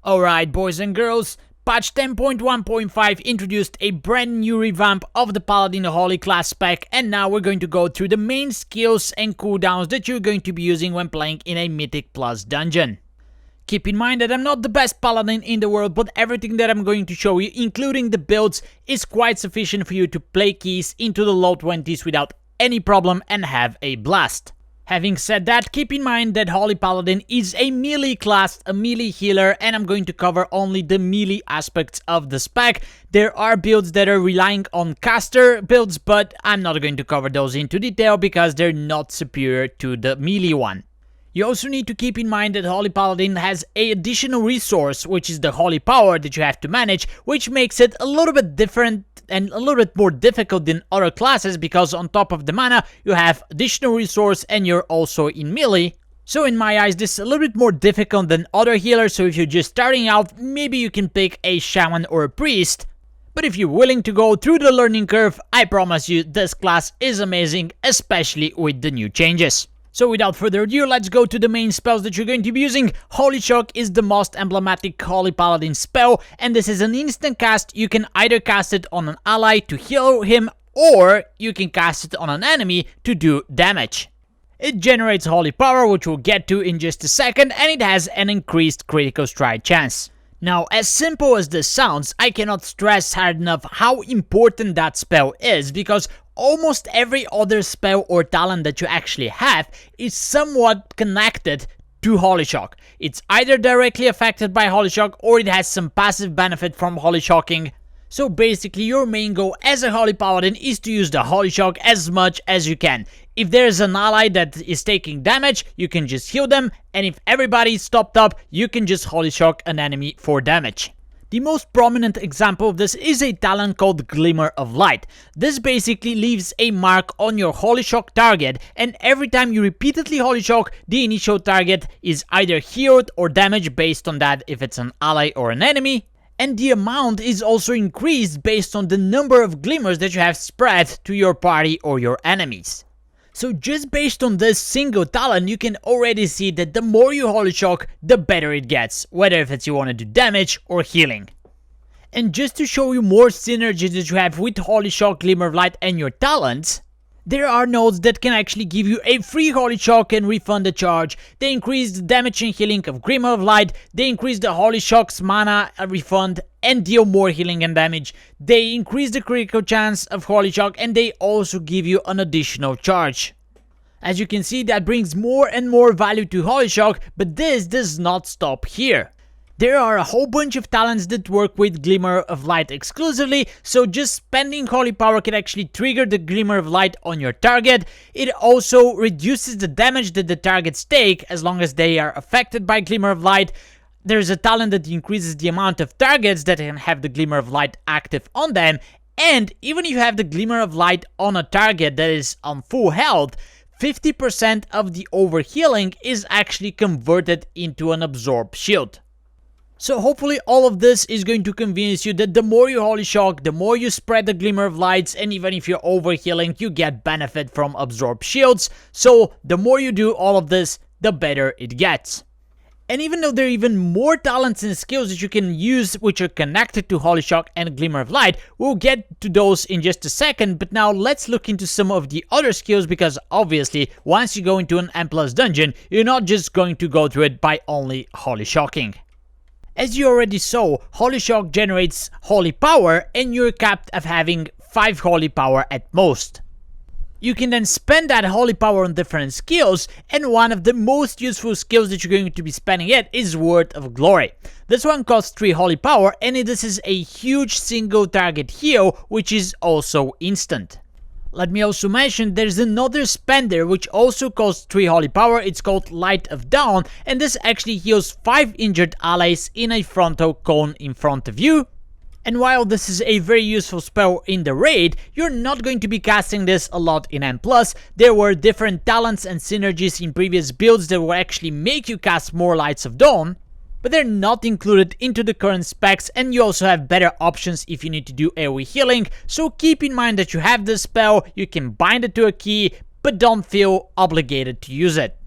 Alright boys and girls, patch 10.1.5 introduced a brand new revamp of the Paladin Holy class spec, and now we're going to go through the main skills and cooldowns that you're going to be using when playing in a Mythic Plus dungeon. Keep in mind that I'm not the best Paladin in the world, but everything that I'm going to show you, including the builds, is quite sufficient for you to play keys into the low 20s without any problem and have a blast. Having said that, keep in mind that Holy Paladin is a melee class, a melee healer, and I'm going to cover only the melee aspects of the spec. There are builds that are relying on caster builds, but I'm not going to cover those into detail because they're not superior to the melee one. You also need to keep in mind that Holy Paladin has an additional resource, which is the Holy Power that you have to manage, which makes it a little bit different and a little bit more difficult than other classes, because on top of the mana, you have additional resource and you're also in melee. So in my eyes, this is a little bit more difficult than other healers, so if you're just starting out, maybe you can pick a shaman or a priest. But if you're willing to go through the learning curve, I promise you this class is amazing, especially with the new changes. So without further ado, let's go to the main spells that you're going to be using. Holy Shock is the most emblematic Holy Paladin spell, and this is an instant cast. You can either cast it on an ally to heal him, or you can cast it on an enemy to do damage. It generates Holy Power, which we'll get to in just a second, and it has an increased critical strike chance. Now, as simple as this sounds, I cannot stress hard enough how important that spell is, because almost every other spell or talent that you actually have is somewhat connected to Holy Shock. It's either directly affected by Holy Shock or it has some passive benefit from Holy Shocking. So basically your main goal as a Holy Paladin is to use the Holy Shock as much as you can. If there's an ally that is taking damage, you can just heal them, and if everybody is topped up, you can just Holy Shock an enemy for damage. The most prominent example of this is a talent called Glimmer of Light. This basically leaves a mark on your Holy Shock target, and every time you repeatedly Holy Shock, the initial target is either healed or damaged based on that if it's an ally or an enemy. And the amount is also increased based on the number of glimmers that you have spread to your party or your enemies. So just based on this single talent, you can already see that the more you Holy Shock, the better it gets, whether if it's you want to do damage or healing. And just to show you more synergies that you have with Holy Shock, Glimmer of Light and your talents, there are nodes that can actually give you a free Holy Shock and refund the charge. They increase the damage and healing of Glimmer of Light, they increase the Holy Shock's mana refund and deal more healing and damage. They increase the critical chance of Holy Shock, and they also give you an additional charge. As you can see, that brings more and more value to Holy Shock, but this does not stop here. There are a whole bunch of talents that work with Glimmer of Light exclusively, so just spending Holy Power can actually trigger the Glimmer of Light on your target. It also reduces the damage that the targets take as long as they are affected by Glimmer of Light. There's a talent that increases the amount of targets that can have the Glimmer of Light active on them, and even if you have the Glimmer of Light on a target that is on full health, 50% of the overhealing is actually converted into an absorb shield. So hopefully all of this is going to convince you that the more you Holy Shock, the more you spread the Glimmer of Lights, and even if you're overhealing, you get benefit from absorb shields. So the more you do all of this, the better it gets. And even though there are even more talents and skills that you can use which are connected to Holy Shock and Glimmer of Light, we'll get to those in just a second, but now let's look into some of the other skills, because obviously once you go into an M+ dungeon, you're not just going to go through it by only Holy Shocking. As you already saw, Holy Shock generates Holy Power, and you're capped at having 5 Holy Power at most. You can then spend that Holy Power on different skills, and one of the most useful skills that you're going to be spending it is Word of Glory. This one costs 3 Holy Power, and this is a huge single target heal, which is also instant. Let me also mention there's another spender which also costs 3 Holy Power. It's called Light of Dawn, and this actually heals 5 injured allies in a frontal cone in front of you. And while this is a very useful spell in the raid, you're not going to be casting this a lot in M+. There were different talents and synergies in previous builds that will actually make you cast more Lights of Dawn, but they're not included into the current specs, and you also have better options if you need to do AoE healing, so keep in mind that you have this spell, you can bind it to a key, but don't feel obligated to use it.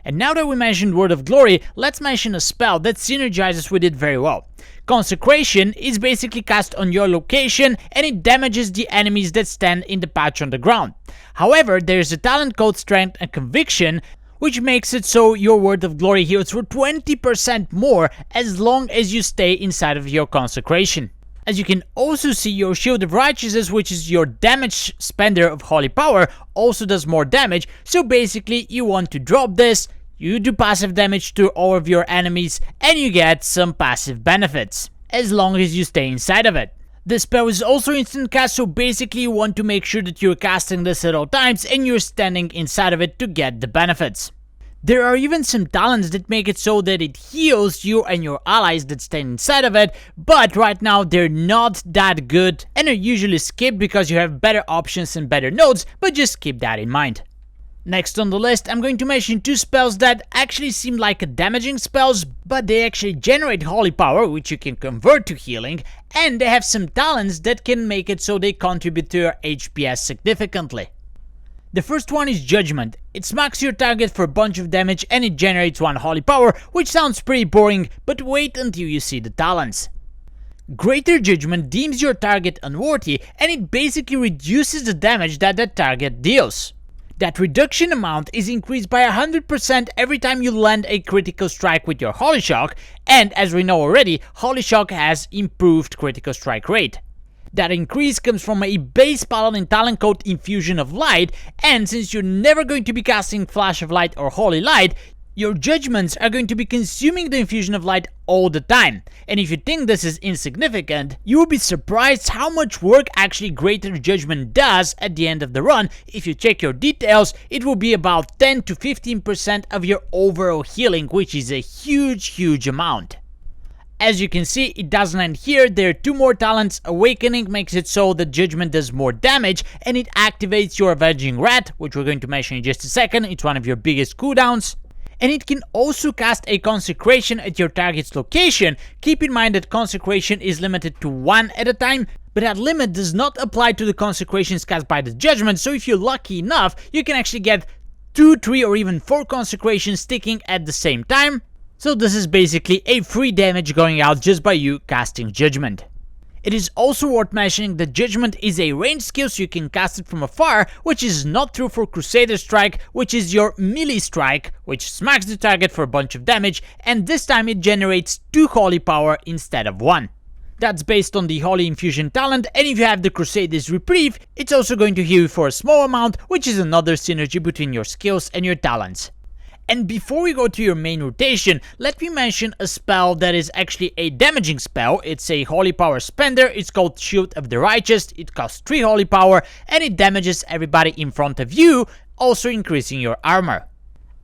And now that we mentioned Word of Glory, let's mention a spell that synergizes with it very well. Consecration is basically cast on your location and it damages the enemies that stand in the patch on the ground. However, there is a talent called Strength and Conviction, which makes it so your Word of Glory heals for 20% more as long as you stay inside of your consecration. As you can also see, your Shield of Righteousness, which is your damage spender of Holy Power, also does more damage, so basically you want to drop this, you do passive damage to all of your enemies, and you get some passive benefits, as long as you stay inside of it. This spell is also instant cast, so basically you want to make sure that you're casting this at all times and you're standing inside of it to get the benefits. There are even some talents that make it so that it heals you and your allies that stand inside of it, but right now they're not that good and are usually skipped because you have better options and better nodes, but just keep that in mind. Next on the list, I'm going to mention two spells that actually seem like damaging spells, but they actually generate holy power, which you can convert to healing, and they have some talents that can make it so they contribute to your HPS significantly. The first one is Judgment. It smacks your target for a bunch of damage and it generates 1 holy power, which sounds pretty boring, but wait until you see the talents. Greater Judgment deems your target unworthy and it basically reduces the damage that the target deals. That reduction amount is increased by 100% every time you land a critical strike with your Holy Shock, and as we know already, Holy Shock has improved critical strike rate. That increase comes from a base Paladin talent called Infusion of Light, and since you're never going to be casting Flash of Light or Holy Light, your judgments are going to be consuming the Infusion of Light all the time. And if you think this is insignificant, you will be surprised how much work actually Greater Judgment does at the end of the run. If you check your details, it will be about 10 to 15% of your overall healing, which is a huge amount. As you can see, it doesn't end here, there are 2 more talents. Awakening makes it so that Judgment does more damage, and it activates your Avenging Wrath, which we're going to mention in just a second. It's one of your biggest cooldowns. And it can also cast a Consecration at your target's location. Keep in mind that Consecration is limited to 1 at a time, but that limit does not apply to the Consecrations cast by the Judgment, so if you're lucky enough, you can actually get 2, 3 or even 4 Consecrations sticking at the same time. So this is basically a free damage going out just by you casting Judgment. It is also worth mentioning that Judgment is a ranged skill, so you can cast it from afar, which is not true for Crusader Strike, which is your melee strike, which smacks the target for a bunch of damage, and this time it generates 2 holy power instead of 1. That's based on the Holy Infusion talent, and if you have the Crusader's Reprieve, it's also going to heal you for a small amount, which is another synergy between your skills and your talents. And before we go to your main rotation, let me mention a spell that is actually a damaging spell. It's a holy power spender, it's called Shield of the Righteous, it costs 3 holy power, and it damages everybody in front of you, also increasing your armor.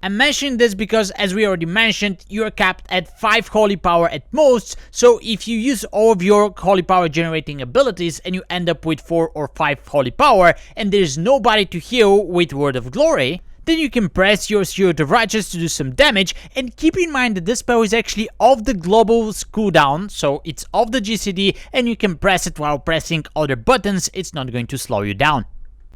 I'm mentioning this because, as we already mentioned, you are capped at 5 holy power at most, so if you use all of your holy power generating abilities and you end up with 4 or 5 holy power, and there's nobody to heal with Word of Glory, then you can press your Shield of Righteous to do some damage, and keep in mind that this spell is actually off the global cooldown, so it's off the GCD and you can press it while pressing other buttons, it's not going to slow you down.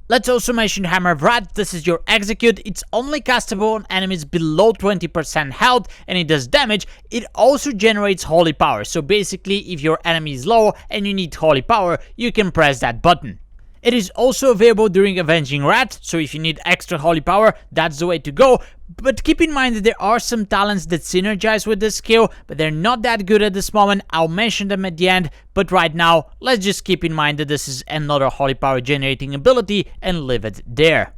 Let's also mention Hammer of Wrath. This is your execute, it's only castable on enemies below 20% health and it does damage. It also generates holy power, so basically if your enemy is low and you need holy power, you can press that button. It is also available during Avenging Wrath, so if you need extra holy power, that's the way to go. But keep in mind that there are some talents that synergize with this skill, but they're not that good at this moment. I'll mention them at the end, but right now, let's just keep in mind that this is another holy power generating ability and leave it there.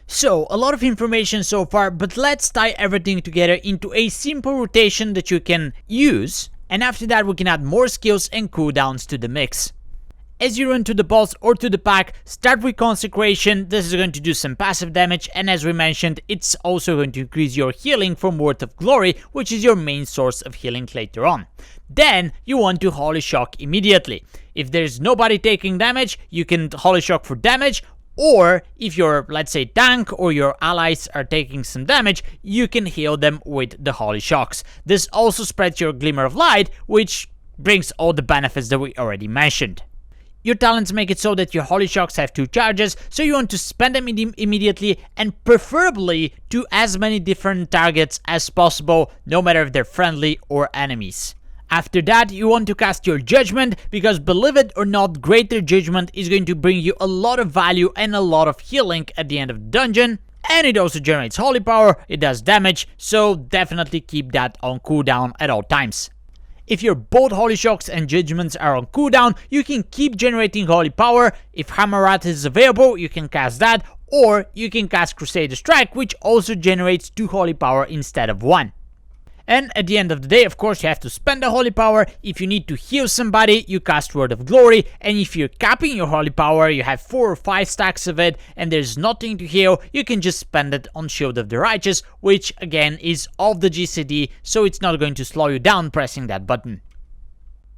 So, a lot of information so far, but let's tie everything together into a simple rotation that you can use, and after that we can add more skills and cooldowns to the mix. As you run to the boss or to the pack, start with Consecration. This is going to do some passive damage, and as we mentioned, it's also going to increase your healing from Word of Glory, which is your main source of healing later on. Then you want to Holy Shock immediately. If there's nobody taking damage, you can Holy Shock for damage, or if your, let's say, tank or your allies are taking some damage, you can heal them with the Holy Shocks. This also spreads your Glimmer of Light, which brings all the benefits that we already mentioned. Your talents make it so that your Holy Shocks have 2 charges, so you want to spend them immediately and preferably to as many different targets as possible, no matter if they're friendly or enemies. After that, you want to cast your Judgment, because believe it or not, Greater Judgment is going to bring you a lot of value and a lot of healing at the end of the dungeon. And it also generates Holy Power, it does damage, so definitely keep that on cooldown at all times. If your both Holy Shocks and Judgments are on cooldown, you can keep generating Holy Power. If Hammerwrath is available, you can cast that, or you can cast Crusader Strike, which also generates 2 Holy Power instead of 1. And at the end of the day, of course, you have to spend the Holy Power. If you need to heal somebody, you cast Word of Glory, and if you're capping your Holy Power, you have 4 or 5 stacks of it, and there's nothing to heal, you can just spend it on Shield of the Righteous, which again is off the GCD, so it's not going to slow you down pressing that button.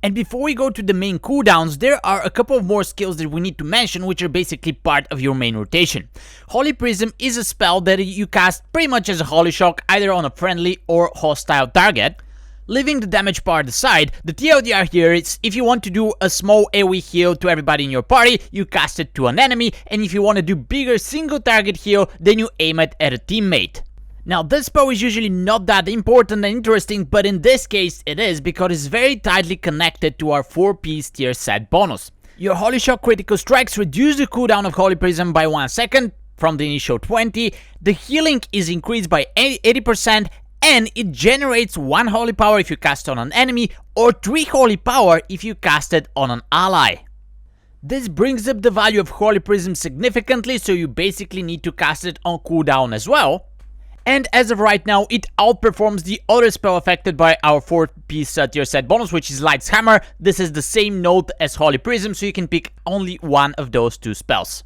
And before we go to the main cooldowns, there are a couple of more skills that we need to mention, which are basically part of your main rotation. Holy Prism is a spell that you cast pretty much as a Holy Shock, either on a friendly or hostile target. Leaving the damage part aside, the TLDR here is if you want to do a small AoE heal to everybody in your party, you cast it to an enemy, and if you want to do bigger single target heal, then you aim it at a teammate. Now, this spell is usually not that important and interesting, but in this case it is, because it's very tightly connected to our 4-piece tier set bonus. Your Holy Shock critical strikes reduce the cooldown of Holy Prism by 1 second from the initial 20, the healing is increased by 80%, and it generates 1 Holy Power if you cast it on an enemy, or 3 Holy Power if you cast it on an ally. This brings up the value of Holy Prism significantly, so you basically need to cast it on cooldown as well. And as of right now, it outperforms the other spell affected by our 4-piece tier set bonus, which is Light's Hammer. This is the same node as Holy Prism, so you can pick only one of those 2 spells.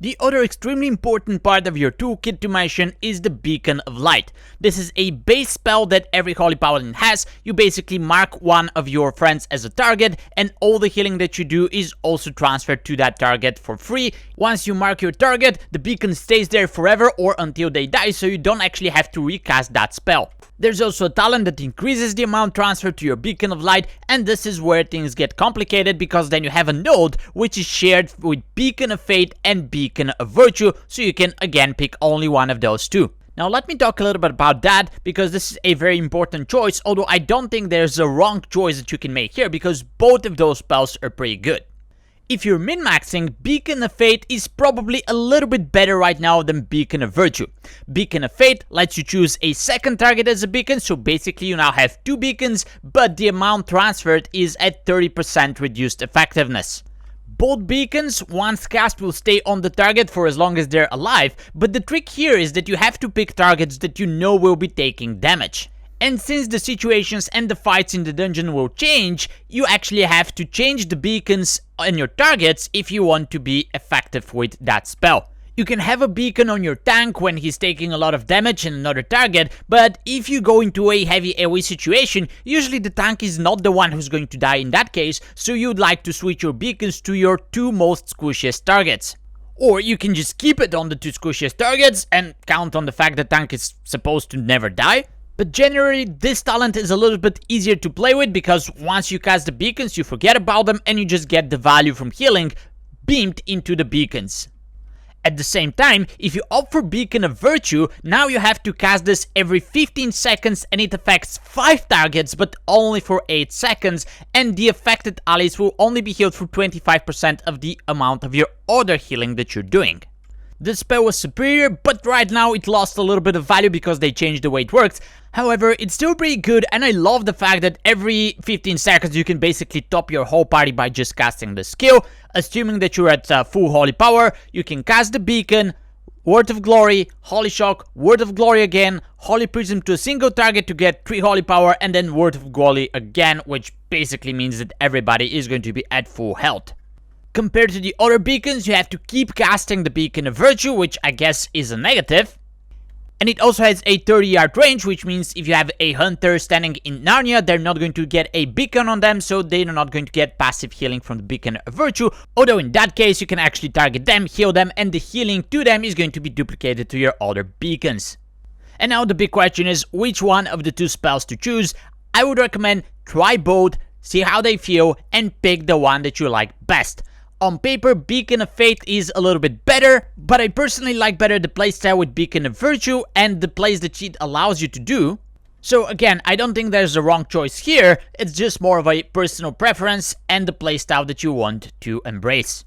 The other extremely important part of your toolkit to mention is the Beacon of Light. This is a base spell that every Holy Paladin has. You basically mark one of your friends as a target, and all the healing that you do is also transferred to that target for free. Once you mark your target, the beacon stays there forever or until they die, so you don't actually have to recast that spell. There's also a talent that increases the amount transferred to your Beacon of Light, and this is where things get complicated, because then you have a node which is shared with Beacon of Fate and Beacon of Virtue, so you can again pick only one of those 2. Now let me talk a little bit about that, because this is a very important choice, although I don't think there's a wrong choice that you can make here, because both of those spells are pretty good. If you're min-maxing, Beacon of Fate is probably a little bit better right now than Beacon of Virtue. Beacon of Fate lets you choose a second target as a beacon, so basically you now have 2 beacons, but the amount transferred is at 30% reduced effectiveness. Both beacons, once cast, will stay on the target for as long as they're alive, but the trick here is that you have to pick targets that you know will be taking damage. And since the situations and the fights in the dungeon will change, you actually have to change the beacons on your targets if you want to be effective with that spell. You can have a beacon on your tank when he's taking a lot of damage in another target, but if you go into a heavy AoE situation, usually the tank is not the one who's going to die in that case, so you'd like to switch your beacons to your 2 most squishiest targets. Or you can just keep it on the 2 squishiest targets and count on the fact that tank is supposed to never die. But generally, this talent is a little bit easier to play with, because once you cast the beacons, you forget about them and you just get the value from healing beamed into the beacons. At the same time, if you opt for Beacon of Virtue, now you have to cast this every 15 seconds and it affects 5 targets, but only for 8 seconds, and the affected allies will only be healed for 25% of the amount of your other healing that you're doing. This spell was superior, but right now it lost a little bit of value because they changed the way it works. However, it's still pretty good, and I love the fact that every 15 seconds you can basically top your whole party by just casting the skill. Assuming that you're at full Holy Power, you can cast the Beacon, Word of Glory, Holy Shock, Word of Glory again, Holy Prism to a single target to get 3 Holy Power, and then Word of Glory again, which basically means that everybody is going to be at full health. Compared to the other beacons, you have to keep casting the Beacon of Virtue, which I guess is a negative. And it also has a 30-yard range, which means if you have a hunter standing in Narnia, they're not going to get a beacon on them, so they're not going to get passive healing from the Beacon of Virtue. Although in that case, you can actually target them, heal them, and the healing to them is going to be duplicated to your other beacons. And now the big question is, which one of the 2 spells to choose? I would recommend try both, see how they feel, and pick the one that you like best. On paper, Beacon of Faith is a little bit better, but I personally like better the playstyle with Beacon of Virtue and the plays that cheat allows you to do. So again, I don't think there's a wrong choice here, it's just more of a personal preference and the playstyle that you want to embrace.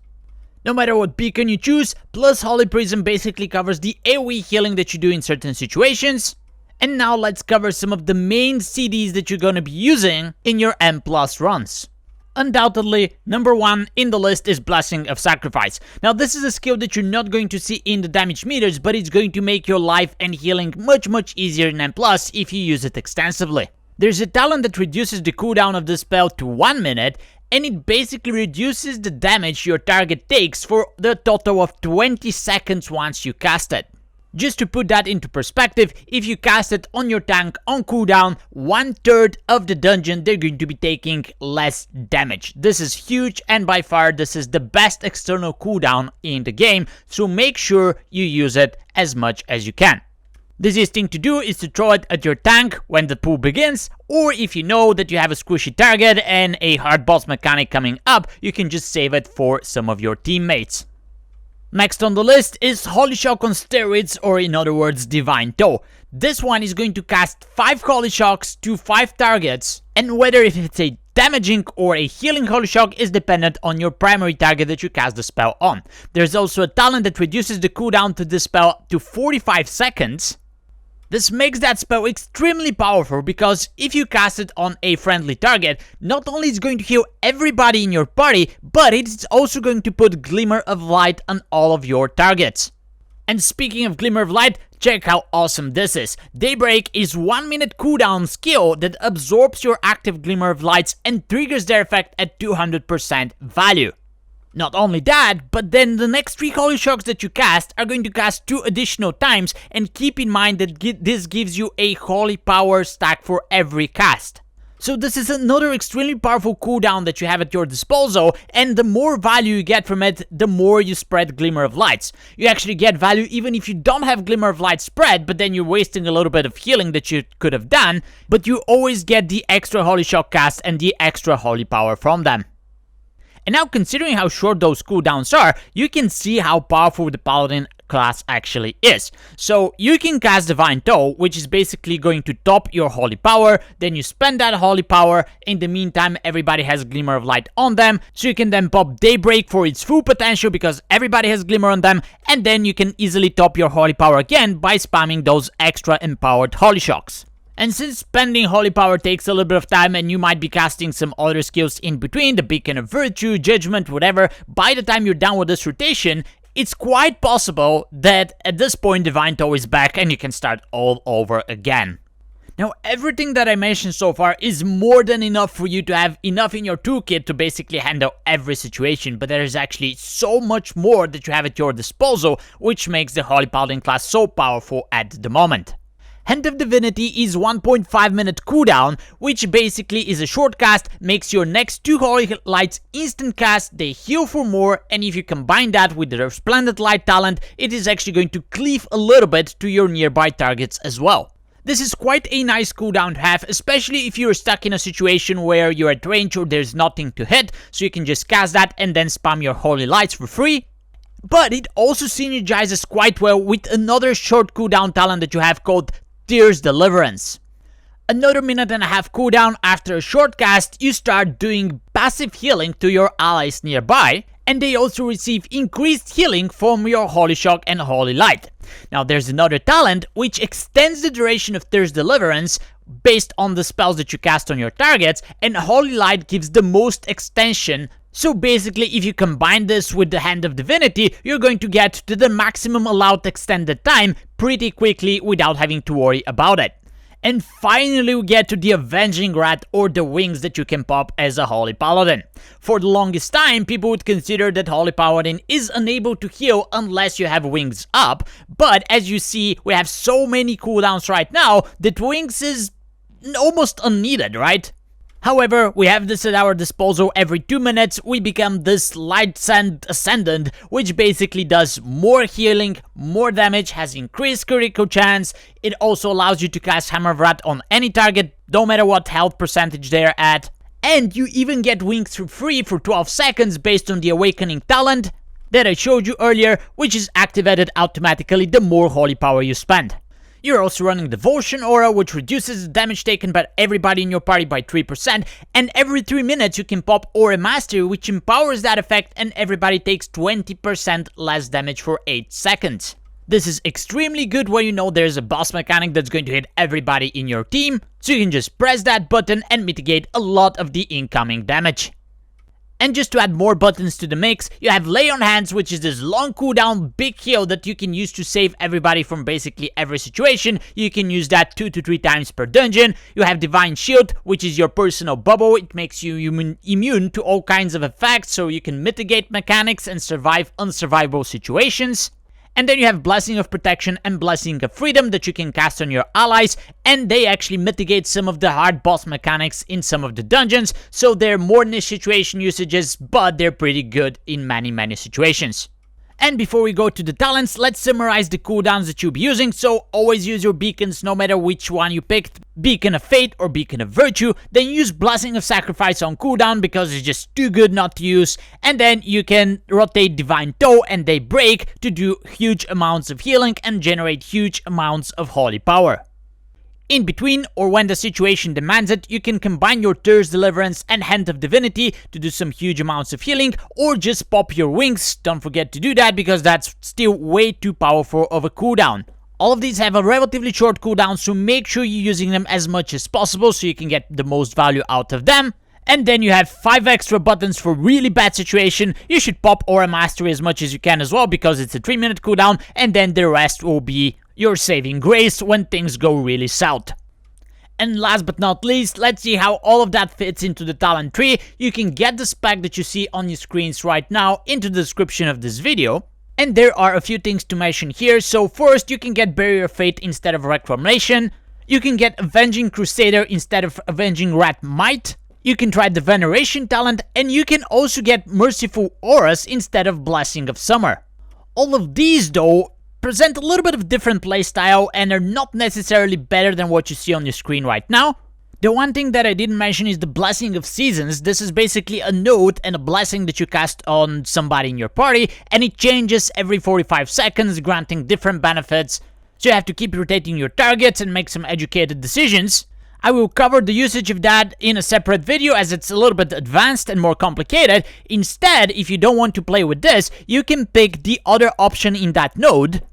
No matter what beacon you choose, plus Holy Prism basically covers the AoE healing that you do in certain situations. And now let's cover some of the main CDs that you're gonna be using in your M+ runs. Undoubtedly, number 1 in the list is Blessing of Sacrifice. Now this is a skill that you're not going to see in the damage meters, but it's going to make your life and healing much easier in M+ if you use it extensively. There's a talent that reduces the cooldown of the spell to 1 minute, and it basically reduces the damage your target takes for the total of 20 seconds once you cast it. Just to put that into perspective, if you cast it on your tank on cooldown, 1/3 of the dungeon they're going to be taking less damage. This is huge, and by far this is the best external cooldown in the game, so make sure you use it as much as you can. The easiest thing to do is to throw it at your tank when the pool begins, or if you know that you have a squishy target and a hard boss mechanic coming up, you can just save it for some of your teammates. Next on the list is Holy Shock on steroids, or in other words, Divine Toe. This one is going to cast 5 Holy Shocks to 5 targets, and whether if it's a damaging or a healing Holy Shock is dependent on your primary target that you cast the spell on. There's also a talent that reduces the cooldown to this spell to 45 seconds. This makes that spell extremely powerful because if you cast it on a friendly target, not only is it going to heal everybody in your party, but it's also going to put Glimmer of Light on all of your targets. And speaking of Glimmer of Light, check how awesome this is. Daybreak is 1 minute cooldown skill that absorbs your active Glimmer of Lights and triggers their effect at 200% value. Not only that, but then the next 3 Holy Shocks that you cast are going to cast 2 additional times, and keep in mind that this gives you a Holy Power stack for every cast. So this is another extremely powerful cooldown that you have at your disposal, and the more value you get from it, the more you spread Glimmer of Lights. You actually get value even if you don't have Glimmer of Light spread, but then you're wasting a little bit of healing that you could have done, but you always get the extra Holy Shock cast and the extra Holy Power from them. And now, considering how short those cooldowns are, you can see how powerful the Paladin class actually is. So you can cast Divine Toe, which is basically going to top your Holy Power, then you spend that Holy Power, in the meantime everybody has Glimmer of Light on them, so you can then pop Daybreak for its full potential because everybody has Glimmer on them, and then you can easily top your Holy Power again by spamming those extra empowered Holy Shocks. And since spending Holy Power takes a little bit of time and you might be casting some other skills in between, the Beacon of Virtue, Judgment, whatever, by the time you're done with this rotation, it's quite possible that at this point Divine Toe is back and you can start all over again. Now, everything that I mentioned so far is more than enough for you to have enough in your toolkit to basically handle every situation, but there is actually so much more that you have at your disposal, which makes the Holy Paladin class so powerful at the moment. Hand of Divinity is 1.5 minute cooldown, which basically is a short cast, makes your next 2 Holy Lights instant cast, they heal for more, and if you combine that with the Resplendent Light talent, it is actually going to cleave a little bit to your nearby targets as well. This is quite a nice cooldown to have, especially if you're stuck in a situation where you're at range or there's nothing to hit, so you can just cast that and then spam your Holy Lights for free. But it also synergizes quite well with another short cooldown talent that you have called Tears Deliverance. Another minute and a half cooldown after a short cast, you start doing passive healing to your allies nearby, and they also receive increased healing from your Holy Shock and Holy Light. Now there's another talent which extends the duration of Tears Deliverance based on the spells that you cast on your targets, and Holy Light gives the most extension. So basically, if you combine this with the Hand of Divinity, you're going to get to the maximum allowed extended time pretty quickly without having to worry about it. And finally we get to the Avenging Rat, or the wings that you can pop as a Holy Paladin. For the longest time, people would consider that Holy Paladin is unable to heal unless you have wings up, but as you see, we have so many cooldowns right now that wings is almost unneeded, right? However, we have this at our disposal every 2 minutes. We become this Light Sand Ascendant, which basically does more healing, more damage, has increased critical chance. It also allows you to cast Hammer of Wrath on any target, no matter what health percentage they're at. and you even get wings for free for 12 seconds based on the awakening talent that I showed you earlier, which is activated automatically the more holy power you spend. You're also running Devotion Aura, which reduces the damage taken by everybody in your party by 3%, and every 3 minutes you can pop Aura Mastery, which empowers that effect, and everybody takes 20% less damage for 8 seconds. This is extremely good when you know there's a boss mechanic that's going to hit everybody in your team, so you can just press that button and mitigate a lot of the incoming damage. And just to add more buttons to the mix, you have Lay on Hands, which is this long cooldown big heal that you can use to save everybody from basically every situation. You can use that 2 to 3 times per dungeon. You have Divine Shield, which is your personal bubble. It makes you immune to all kinds of effects, so you can mitigate mechanics and survive unsurvivable situations. And then you have Blessing of Protection and Blessing of Freedom that you can cast on your allies, and they actually mitigate some of the hard boss mechanics in some of the dungeons, so they're more niche situation usages, but they're pretty good in many situations. And before we go to the talents, let's summarize the cooldowns that you'll be using. So always use your beacons no matter which one you picked, Beacon of Fate or Beacon of Virtue. Then use Blessing of Sacrifice on cooldown because it's just too good not to use. And then you can rotate Divine Toe and Daybreak to do huge amounts of healing and generate huge amounts of holy power. In between, or when the situation demands it, you can combine your Thirst Deliverance and Hand of Divinity to do some huge amounts of healing, or just pop your wings. Don't forget to do that because that's still way too powerful of a cooldown. All of these have a relatively short cooldown, so make sure you're using them as much as possible so you can get the most value out of them. And then you have 5 extra buttons for really bad situation. You should pop Aura Mastery as much as you can as well because it's a 3-minute cooldown, and then the rest will be your saving grace when things go really south. And last but not least, let's see how all of that fits into the talent tree. You can get the spec that you see on your screens right now into the description of this video. And there are a few things to mention here. So first, you can get Barrier of Fate instead of Reclamation. You can get Avenging Crusader instead of Avenging Rat Might. You can try the Veneration talent, and you can also get Merciful Auras instead of Blessing of Summer. All of these though present a little bit of different playstyle and are not necessarily better than what you see on your screen right now. The one thing that I didn't mention is the Blessing of Seasons. This is basically a node and a blessing that you cast on somebody in your party, and it changes every 45 seconds, granting different benefits, so you have to keep rotating your targets and make some educated decisions. I will cover the usage of that in a separate video as it's a little bit advanced and more complicated. Instead, if you don't want to play with this, you can pick the other option in that node.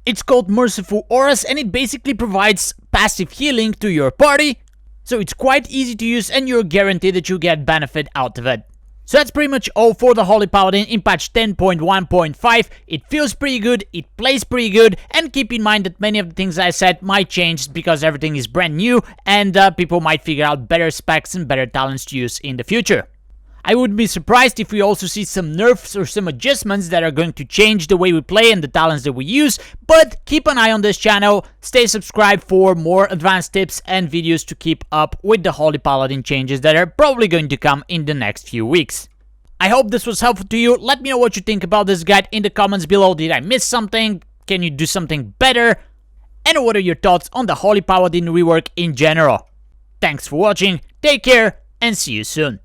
It's called Merciful Auras, and it basically provides passive healing to your party. So it's quite easy to use and you're guaranteed that you get benefit out of it. So that's pretty much all for the Holy Paladin in patch 10.1.5. It feels pretty good, it plays pretty good, and keep in mind that many of the things I said might change because everything is brand new and people might figure out better specs and better talents to use in the future. I would be surprised if we also see some nerfs or some adjustments that are going to change the way we play and the talents that we use, but keep an eye on this channel, stay subscribed for more advanced tips and videos to keep up with the Holy Paladin changes that are probably going to come in the next few weeks. I hope this was helpful to you. Let me know what you think about this guide in the comments below. Did I miss something? Can you do something better? And what are your thoughts on the Holy Paladin rework in general? Thanks for watching, take care, and see you soon.